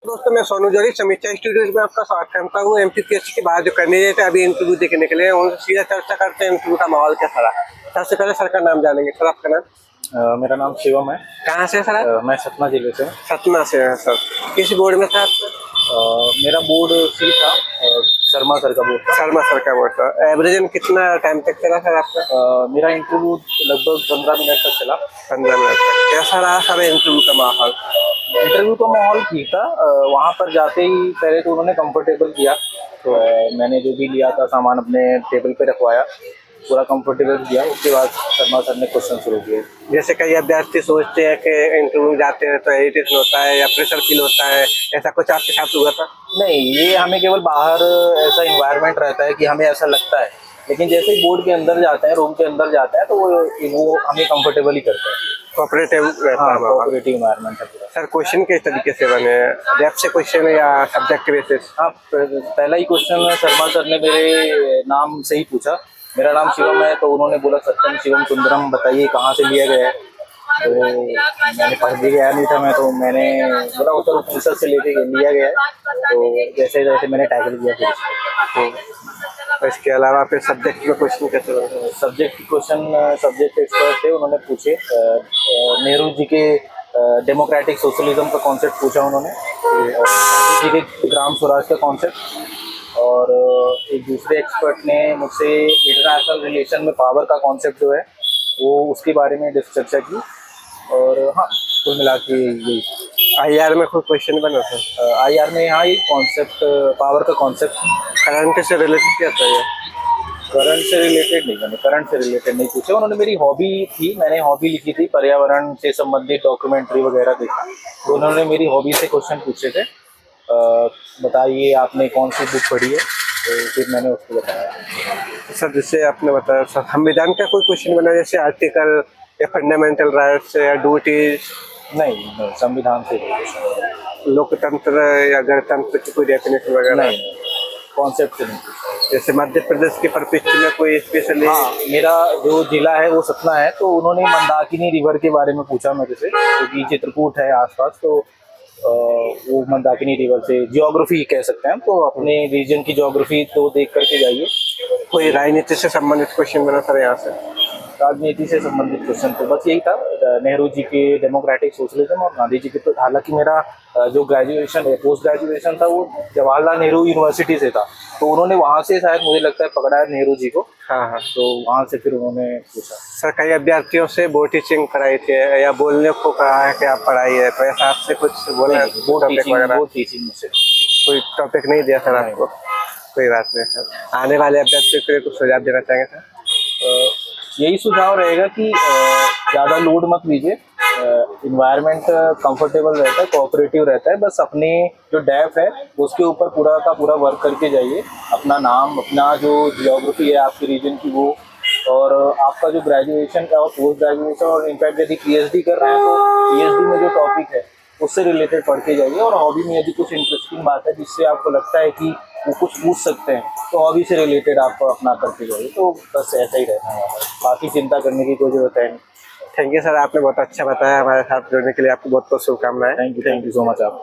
दोस्तों मैं सोनू जोरी समीक्षा स्टूडियोज में आपका स्वागत करता हूँ। एमपीपीएससी के बाद जो कैंडिडेट अभी इंटरव्यू देके निकले हैं उनसे सीधा चर्चा करते हैं इंटरव्यू का माहौल कैसा रहा। सबसे पहले सर का नाम जानेंगे। सर आपका नाम? मेरा नाम शिवम है। कहाँ से सर? मैं सतना जिले से हूँ। सतना से हैं सर। किस बोर्ड में था आपका? मेरा बोर्ड सी था, शर्मा सर का बोर्ड था। शर्मा सर का बोर्ड था। एवरेजन कितना टाइम तक चला सर आपका? मेरा इंटरव्यू लगभग 15 मिनट तक चला। 15 मिनट तक। कैसा रहा सर इंटरव्यू का माहौल? इंटरव्यू का माहौल ठीक था। वहाँ पर जाते ही पहले तो उन्होंने कंफर्टेबल किया, तो मैंने जो भी लिया था सामान अपने टेबल पे रखवाया, पूरा कंफर्टेबल किया। उसके बाद शर्मा सर ने क्वेश्चन शुरू किए। जैसे कई अभ्यर्थी सोचते हैं कि इंटरव्यू जाते हैं तो इरिटेशन होता है या प्रेशर फील होता है, ऐसा कुछ आपके साथ हुआ था? नहीं, ये हमें केवल बाहर ऐसा इन्वायरमेंट रहता है कि हमें ऐसा लगता है, लेकिन जैसे ही बोर्ड के अंदर जाते हैं, रूम के अंदर जाते हैं, तो वो हमें कंफर्टेबल ही करते हैं। कोऑपरेटिव रहता है। कोऑपरेटिव इन्वायरमेंट है पूरा। सर क्वेश्चन किस तरीके से बने हैं? डेप्थ से क्वेश्चन या सब्जेक्ट बेसिस? हाँ, पहला ही क्वेश्चन शर्मा सर ने मेरे नाम से ही पूछा। मेरा नाम शिवम है, तो उन्होंने बोला सत्यम शिवम सुंदरम, बताइए कहाँ से लिया गया है। तो मैंने पढ़ भी गया नहीं था मैं, तो मैंने बोला उत्तर उपनिषद से लेके लिया गया है। तो जैसे जैसे मैंने टैकल किया फिर तो इसके अलावा फिर सब्जेक्ट में क्वेश्चन कैसे बने? सब्जेक्ट क्वेश्चन सब्जेक्ट एक्सपर्ट थे, उन्होंने पूछे। नेहरू जी के डेमोक्रेटिक सोशलिज्म का कॉन्सेप्ट पूछा उन्होंने, और गांधी जी के ग्राम स्वराज का कॉन्सेप्ट। और एक दूसरे एक्सपर्ट ने मुझसे इंटरनेशनल रिलेशन में पावर का कॉन्सेप्ट जो है वो उसके बारे में चर्चा की। और हाँ, कुल मिला के यही। आईआर में कोई क्वेश्चन बना था? आईआर में हाँ, ये कॉन्सेप्ट पावर का कॉन्सेप्ट करंट से रिलेटेड क्या था? करंट से रिलेटेड नहीं, मैंने करंट से रिलेटेड नहीं पूछे। उन्होंने मेरी हॉबी थी, मैंने हॉबी लिखी थी, पर्यावरण से संबंधित डॉक्यूमेंट्री वगैरह देखा, तो उन्होंने मेरी हॉबी से क्वेश्चन पूछे थे। बताइए आपने कौन सी बुक पढ़ी है, तो फिर मैंने उसको बताया। सर जैसे आपने बताया सर संविधान का कोई क्वेश्चन बना, जैसे आर्टिकल या फंडामेंटल राइट्स या ड्यूटीज? नहीं, संविधान से नहीं। लोकतंत्र या गणतंत्र की कोई डेफिनेशन वगैरह? नहीं, कॉन्सेप्ट से नहीं पूछा। जैसे मध्य प्रदेश की परिप्रेक्ष्य में कोई स्पेशली? हाँ, मेरा जो जिला है वो सतना है, तो उन्होंने मंदाकिनी रिवर के बारे में पूछा मेरे से, क्योंकि चित्रकूट है आसपास, तो वो मंदाकिनी रिवर से ज्योग्राफी कह सकते हैं, तो अपने रीजन की ज्योग्राफी तो देख करके जाइए। कोई राजनीति से संबंधित क्वेश्चन बना सर यहाँ से? राजनीति से संबंधित क्वेश्चन तो बस यही था, नेहरू जी के डेमोक्रेटिक सोशलिज्म और गांधी जी के। तो हालांकि मेरा जो ग्रेजुएशन है, पोस्ट ग्रेजुएशन था, वो जवाहरलाल नेहरू यूनिवर्सिटी से था, तो उन्होंने वहाँ से शायद मुझे लगता है पकड़ा है नेहरू जी को। हाँ, तो वहाँ से फिर उन्होंने पूछा। सर कई अभ्यर्थियों से बोर्ड टीचिंग कराई थी या बोलने को कहा है कि आप पढ़ाइए, तो ऐसा आपसे कुछ बोला? बोर्ड टीचिंग मुझसे कोई टॉपिक नहीं दिया सर आपको? कोई बात नहीं सर। आने वाले अभ्यर्थियों के लिए कुछ सुझाव देना चाहेंगे सर? यही सुझाव रहेगा कि ज़्यादा लोड मत लीजिए। इन्वायरमेंट कंफर्टेबल रहता है, कोऑपरेटिव रहता है, बस अपने जो डेफ है उसके ऊपर पूरा का पूरा वर्क करके जाइए। अपना नाम, अपना जो जियोग्राफी है आपके रीजन की वो, और आपका जो ग्रेजुएशन का और पोस्ट ग्रेजुएशन, और इनफैक्ट यदि पीएचडी कर रहे हैं तो पीएचडी में जो टॉपिक है उससे रिलेटेड पढ़ के जाइए। और हॉबी में यदि कुछ इंटरेस्टिंग बात है जिससे आपको लगता है कि वो कुछ पूछ सकते हैं, तो हॉबी से रिलेटेड आप अपना करके जाइए। तो बस ऐसा ही रहना है, बाकी चिंता करने की कोई जरूरत है नहीं। थैंक यू सर, आपने बहुत अच्छा बताया। हमारे साथ जुड़ने के लिए आपको बहुत बहुत शुभकामनाएं। थैंक यू सो मच आपको।